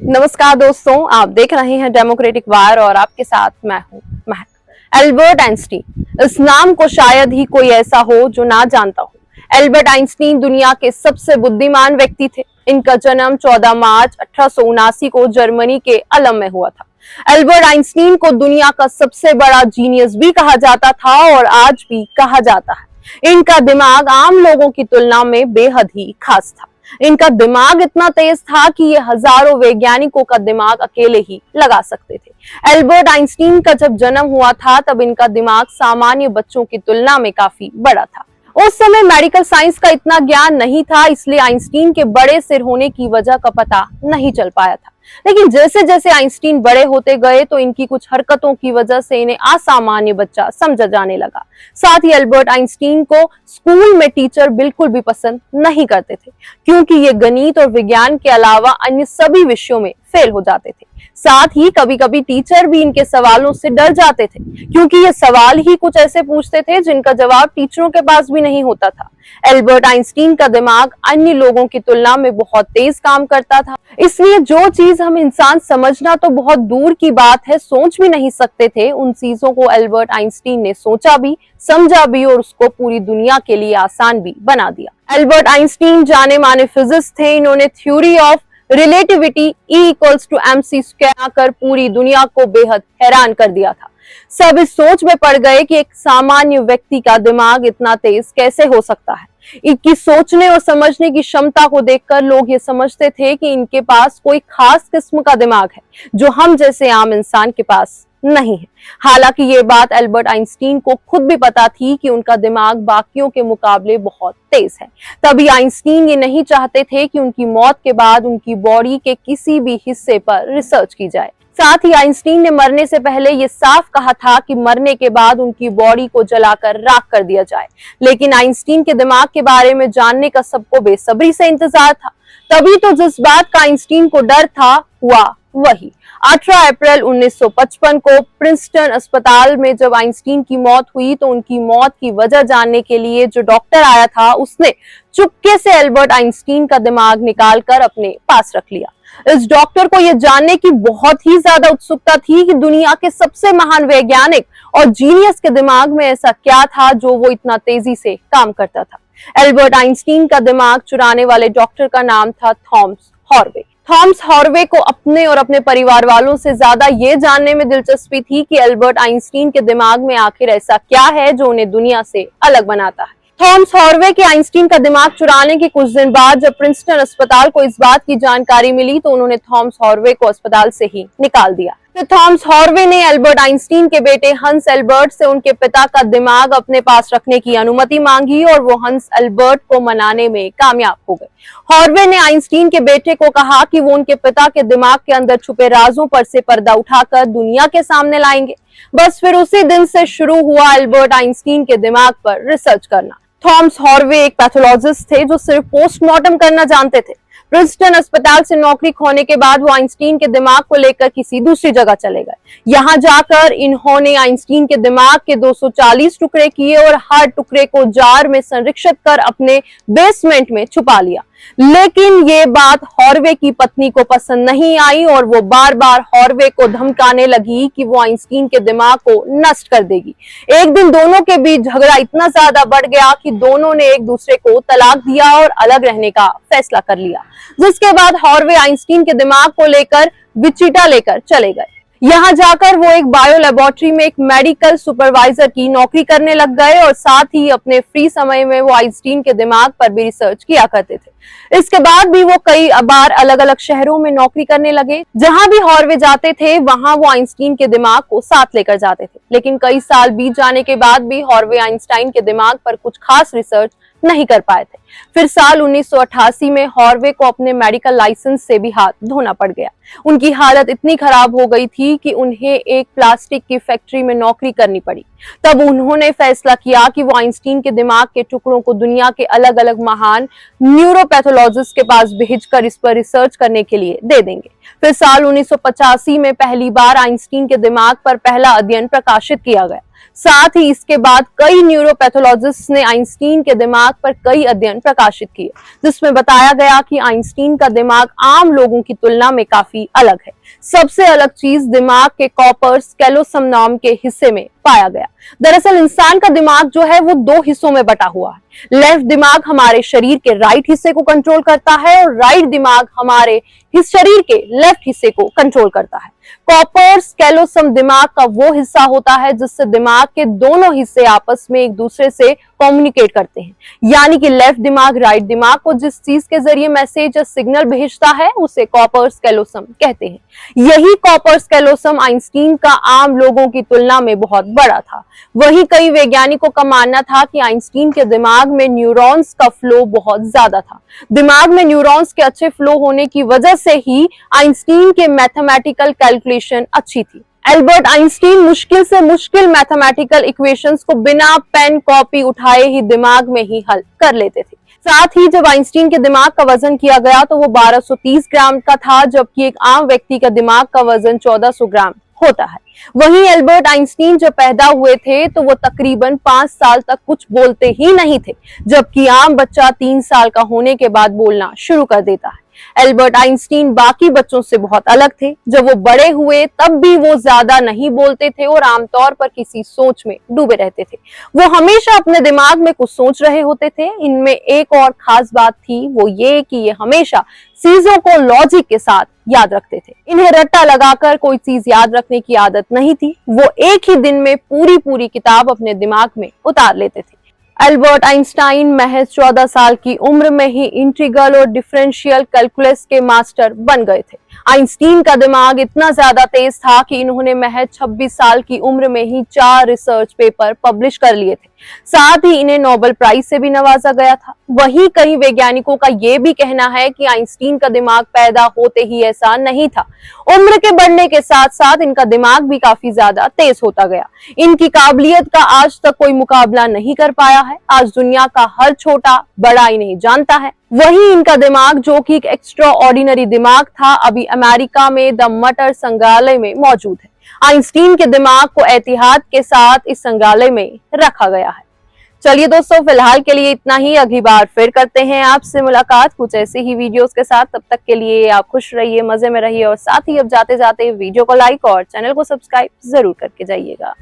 नमस्कार दोस्तों, आप देख रहे हैं डेमोक्रेटिक वार और आपके साथ मैं हूं महक। एल्बर्ट आइंस्टीन, इस नाम को शायद ही कोई ऐसा हो जो ना जानता हो। एल्बर्ट आइंस्टीन दुनिया के सबसे बुद्धिमान व्यक्ति थे। इनका जन्म 14 मार्च 1879 को जर्मनी के अलम में हुआ था। एल्बर्ट आइंस्टीन को दुनिया का सबसे बड़ा जीनियस भी कहा जाता था और आज भी कहा जाता है। इनका दिमाग आम लोगों की तुलना में बेहद ही खास था। इनका दिमाग इतना तेज था कि ये हजारों वैज्ञानिकों का दिमाग अकेले ही लगा सकते थे। एल्बर्ट आइंस्टीन का जब जन्म हुआ था तब इनका दिमाग सामान्य बच्चों की तुलना में काफी बड़ा था। उस समय मेडिकल साइंस का इतना ज्ञान नहीं था, इसलिए आइंस्टीन के बड़े सिर होने की वजह का पता नहीं चल पाया था। लेकिन जैसे जैसे आइंस्टीन बड़े होते गए तो इनकी कुछ हरकतों की वजह से इन्हें असामान्य बच्चा समझा जाने लगा। साथ ही एल्बर्ट आइंस्टीन को स्कूल में टीचर बिल्कुल भी पसंद नहीं करते थे, क्योंकि ये गणित और विज्ञान के अलावा अन्य सभी विषयों में फेल हो जाते थे। साथ ही कभी कभी टीचर भी इनके सवालों से डर जाते थे, क्योंकि ये सवाल ही कुछ ऐसे पूछते थे जिनका जवाब टीचरों के पास भी नहीं होता था। एल्बर्ट आइंस्टीन का दिमाग अन्य लोगों की तुलना में बहुत तेज काम करता था, इसलिए जो चीज हम इंसान समझना तो बहुत दूर की बात है, सोच भी नहीं सकते थे, उन चीजों को एल्बर्ट आइंस्टीन ने सोचा भी, समझा भी और उसको पूरी दुनिया के लिए आसान भी बना दिया। एल्बर्ट आइंस्टीन जाने माने फिजिस्ट थे। इन्होंने थ्योरी ऑफ रिलेटिविटी E=mc² आकर पूरी दुनिया को बेहद हैरान कर दिया था। सब इस सोच में पड़ गए कि एक सामान्य व्यक्ति का दिमाग इतना तेज कैसे हो सकता है। इनकी सोचने और समझने की क्षमता को देखकर लोग ये समझते थे कि इनके पास कोई खास किस्म का दिमाग है जो हम जैसे आम इंसान के पास नहीं है। हालांकि ये बात एल्बर्ट आइंस्टीन को खुद भी पता थी कि उनका दिमाग बाकियों के मुकाबले बहुत तेज है। तभी आइंस्टीन ये नहीं चाहते थे कि उनकी मौत के बाद उनकी बॉडी के किसी भी हिस्से पर रिसर्च की जाए। साथ ही आइंस्टीन ने मरने से पहले ये साफ कहा था कि मरने के बाद उनकी बॉडी को जलाकर राख कर दिया जाए। लेकिन आइंस्टीन के दिमाग के बारे में जानने का सबको बेसब्री से इंतजार था। तभी तो जिस बात का आइंस्टीन को डर था हुआ वही। 18 अप्रैल 1955 को प्रिंसटन अस्पताल में जब आइंस्टीन की मौत हुई तो उनकी मौत की वजह जानने के लिए जो डॉक्टर आया था उसने चुपके से एल्बर्ट आइंस्टीन का दिमाग निकालकर अपने पास रख लिया। इस डॉक्टर को यह जानने की बहुत ही ज्यादा उत्सुकता थी कि दुनिया के सबसे महान वैज्ञानिक और जीनियस के दिमाग में ऐसा क्या था जो वो इतना तेजी से काम करता था। एल्बर्ट आइंस्टीन का दिमाग चुराने वाले डॉक्टर का नाम था थॉमस हॉर्वे। थॉमस हॉर्वे को अपने और अपने परिवार वालों से ज्यादा ये जानने में दिलचस्पी थी कि एल्बर्ट आइंस्टीन के दिमाग में आखिर ऐसा क्या है जो उन्हें दुनिया से अलग बनाता है। थॉमस हॉर्वे के आइंस्टीन का दिमाग चुराने के कुछ दिन बाद जब प्रिंसटन अस्पताल को इस बात की जानकारी मिली तो उन्होंने थॉमस हॉर्वे को अस्पताल से ही निकाल दिया। फिर थॉमस हॉर्वे ने एल्बर्ट आइंस्टीन के बेटे हंस एल्बर्ट से उनके पिता का दिमाग अपने पास रखने की अनुमति मांगी और वो हंस एल्बर्ट को मनाने में कामयाब हो गए। हॉर्वे ने आइंस्टीन के बेटे को कहा कि वो उनके पिता के दिमाग के अंदर छुपे राजों पर से पर्दा उठाकर दुनिया के सामने लाएंगे। बस फिर उसी दिन से शुरू हुआ एल्बर्ट आइंस्टीन के दिमाग पर रिसर्च करना। थॉमस हॉर्वे एक पैथोलॉजिस्ट थे जो सिर्फ पोस्टमार्टम करना जानते थे। प्रिंसटन अस्पताल से नौकरी खोने के बाद वो आइंस्टीन के दिमाग को लेकर किसी दूसरी जगह चले गए। यहाँ जाकर इन्होंने आइंस्टीन के दिमाग के 240 टुकड़े किए और हर टुकड़े को जार में संरक्षित कर अपने बेसमेंट में छुपा लिया। लेकिन ये बात हॉर्वे की पत्नी को पसंद नहीं आई और वो बार बार हॉर्वे को धमकाने लगी कि वो आइंस्टीन के दिमाग को नष्ट कर देगी। एक दिन दोनों के बीच झगड़ा इतना ज्यादा बढ़ गया कि दोनों ने एक दूसरे को तलाक दिया और अलग रहने का फैसला कर लिया, जिसके बाद हॉर्वे आइंस्टीन के दिमाग को लेकर विचिटा लेकर चले गए। यहाँ जाकर वो एक बायो लेबोरेटरी में एक मेडिकल सुपरवाइजर की नौकरी करने लग गए और साथ ही अपने फ्री समय में वो आइंस्टीन के दिमाग पर भी रिसर्च किया करते थे। इसके बाद भी वो कई बार अलग अलग शहरों में नौकरी करने लगे। जहां भी हॉर्वे जाते थे वहां वो आइंस्टीन के दिमाग को साथ लेकर जाते थे। लेकिन कई साल बीत जाने के बाद भी हॉर्वे आइंस्टाइन के दिमाग पर कुछ खास रिसर्च नहीं कर पाए थे। फिर साल 1988 में हॉर्वे को अपने मेडिकल लाइसेंस से भी हाथ धोना पड़ गया। उनकी हालत इतनी खराब हो गई थी कि उन्हें एक प्लास्टिक की फैक्ट्री में नौकरी करनी पड़ी। तब उन्होंने फैसला किया कि वो आइंस्टीन के दिमाग के टुकड़ों को दुनिया के अलग अलग महान न्यूरोपैथोलॉजिस्ट के पास भेजकर इस पर रिसर्च करने के लिए दे देंगे। फिर साल 1985 में पहली बार आइंस्टीन के दिमाग पर पहला अध्ययन प्रकाशित किया गया। साथ ही इसके बाद कई न्यूरोपैथोलॉजिस्ट ने आइंस्टीन के दिमाग पर कई अध्ययन प्रकाशित किए, जिसमें बताया गया कि आइंस्टीन का दिमाग आम लोगों की तुलना में काफी अलग है। सबसे अलग चीज दिमाग के कॉर्पस कैलोसम नाम के हिस्से में पाया गया। दरअसल इंसान का दिमाग जो है वो दो हिस्सों में बटा हुआ है। लेफ्ट दिमाग हमारे शरीर के राइट हिस्से को कंट्रोल करता है और राइट दिमाग हमारे इस शरीर के लेफ्ट हिस्से को कंट्रोल करता है। कॉर्पस कैलोसम दिमाग का वो हिस्सा होता है जिससे दिमाग के दोनों हिस्से आपस में एक दूसरे से कम्युनिकेट करते हैं, यानी कि लेफ्ट दिमाग राइट दिमाग को जिस चीज के जरिए मैसेज या सिग्नल भेजता है उसे कॉर्पस कैलोसम कहते हैं। यही कॉर्पस कैलोसम आइंस्टीन का आम लोगों की तुलना में बहुत बड़ा था। वहीं कई वैज्ञानिकों का मानना था कि आइंस्टीन के दिमाग में न्यूरॉन्स का फ्लो बहुत ज्यादा था। दिमाग में न्यूरॉन्स के अच्छे फ्लो होने की वजह से ही आइंस्टीन के मैथमेटिकल कैलकुलेशन अच्छी थी। एल्बर्ट आइंस्टीन मुश्किल से मुश्किल मैथमेटिकल इक्वेशंस को बिना पेन कॉपी उठाए ही दिमाग में ही हल कर लेते थे। साथ ही जब आइंस्टीन के दिमाग का वजन किया गया तो वो 1230 ग्राम का था, जबकि एक आम व्यक्ति का दिमाग का वजन 1400 ग्राम होता है। वहीं एल्बर्ट आइंस्टीन जब पैदा हुए थे तो वो तकरीबन 5 साल तक कुछ बोलते ही नहीं थे, जबकि आम बच्चा 3 साल का होने के बाद बोलना शुरू कर देता है। एल्बर्ट आइंस्टीन बाकी बच्चों से बहुत अलग थे। जब वो बड़े हुए तब भी वो ज्यादा नहीं बोलते थे और आमतौर पर किसी सोच में डूबे रहते थे। वो हमेशा अपने दिमाग में कुछ सोच रहे होते थे। इनमें एक और खास बात थी, वो ये कि ये हमेशा चीजों को लॉजिक के साथ याद रखते थे। इन्हें रट्टा लगाकर कोई चीज याद रखने की आदत नहीं थी। वो एक ही दिन में पूरी किताब अपने दिमाग में उतार लेते थे। एल्बर्ट आइंस्टाइन महज 14 साल की उम्र में ही इंटीग्रल और डिफरेंशियल कैलकुलस के मास्टर बन गए थे। आइंस्टीन का दिमाग इतना ज्यादा तेज था कि इन्होंने महज 26 साल की उम्र में ही 4 रिसर्च पेपर पब्लिश कर लिए थे। साथ ही इन्हें नोबेल प्राइज से भी नवाजा गया था। वहीं कई वैज्ञानिकों का यह भी कहना है कि आइंस्टीन का दिमाग पैदा होते ही ऐसा नहीं था। उम्र के बढ़ने के साथ साथ इनका दिमाग भी काफी ज्यादा तेज होता गया। इनकी काबिलियत का आज तक कोई मुकाबला नहीं कर पाया है। आज दुनिया का हर छोटा बड़ा इन्हें जानता है। वहीं इनका दिमाग, जो कि एक एक्स्ट्रा ऑर्डिनरी दिमाग था, अभी अमेरिका में द मटर संग्रहालय में मौजूद है। आइंस्टीन के दिमाग को एहतियात के साथ इस संग्रहालय में रखा गया है। चलिए दोस्तों, फिलहाल के लिए इतना ही। अगली बार फिर करते हैं आपसे मुलाकात कुछ ऐसे ही वीडियोस के साथ। तब तक के लिए आप खुश रहिए, मजे में रहिए और साथ ही अब जाते जाते वीडियो को लाइक और चैनल को सब्सक्राइब जरूर करके जाइएगा।